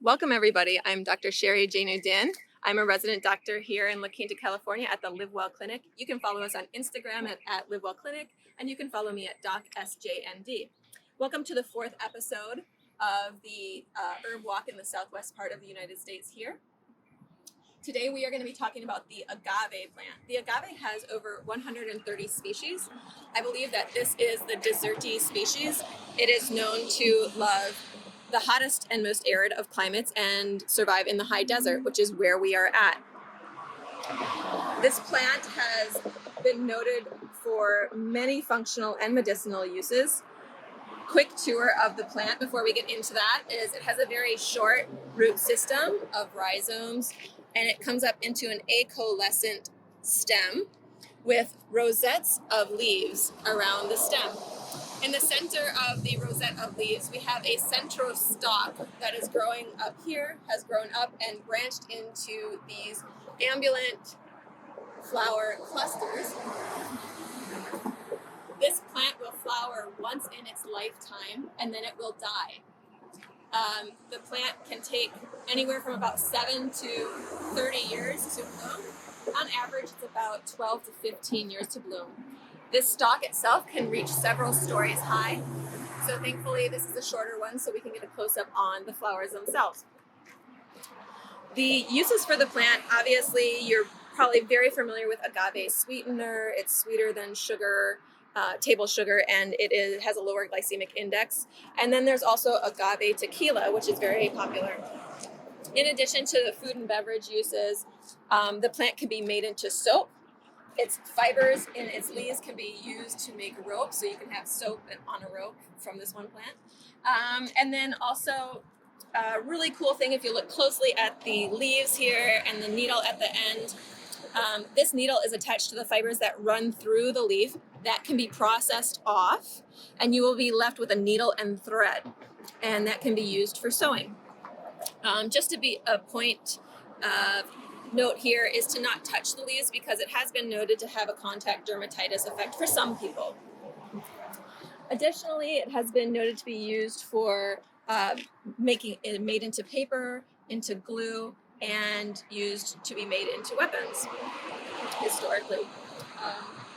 Welcome, everybody. I'm Dr. Sherry Jainuddin. I'm a resident doctor here in La Quinta, California at the Live Well Clinic. You can follow us on Instagram at Live Well Clinic, and you can follow me at DocSJND. Welcome to the fourth episode of the herb walk in the southwest part of the United States here. Today we are going to be talking about the agave plant. The agave has over 130 species. I believe that this is the desserty species. It is known to love the hottest and most arid of climates and survive in the high desert, which is where we are at. This plant has been noted for many functional and medicinal uses. Quick tour of the plant before we get into that is it has a very short root system of rhizomes, and it comes up into an acoelescent stem with rosettes of leaves around the stem. In the center of the rosette of leaves, we have a central stalk that is growing up here, has grown up and branched into these ambulant flower clusters. This plant will flower once in its lifetime, and then it will die. The plant can take anywhere from about 7 to 30 years to bloom. On average, it's about 12 to 15 years to bloom. This stalk itself can reach several stories high. So thankfully, this is a shorter one so we can get a close-up on the flowers themselves. The uses for the plant, obviously, you're probably very familiar with agave sweetener. It's sweeter than sugar, table sugar, and it has a lower glycemic index. And then there's also agave tequila, which is very popular. In addition to the food and beverage uses, the plant can be made into soap. Its fibers in its leaves can be used to make rope, so you can have soap on a rope from this one plant. And then also, a really cool thing, if you look closely at the leaves here and the needle at the end, this needle is attached to the fibers that run through the leaf. That can be processed off, and you will be left with a needle and thread, and that can be used for sewing. Just to be a point note here is to not touch the leaves because it has been noted to have a contact dermatitis effect for some people. Additionally, it has been noted to be used for making it made into paper, into glue, and used to be made into weapons historically.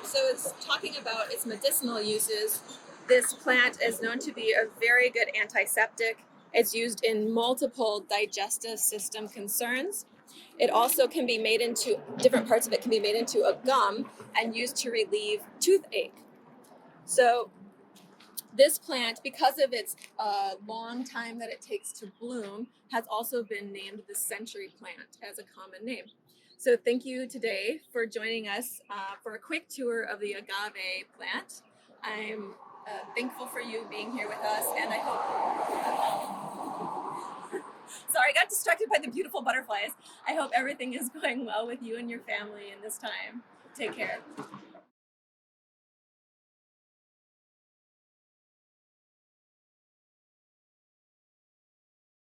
So it's talking about its medicinal uses. This plant is known to be a very good antiseptic. It's used in multiple digestive system concerns. It also can be made into, different parts of it can be made into a gum and used to relieve toothache. So this plant, because of its long time that it takes to bloom, has also been named the century plant as a common name. So thank you today for joining us for a quick tour of the agave plant. I'm thankful for you being here with us, and I hope... Sorry, I got distracted by the beautiful butterflies. I hope everything is going well with you and your family in this time. Take care.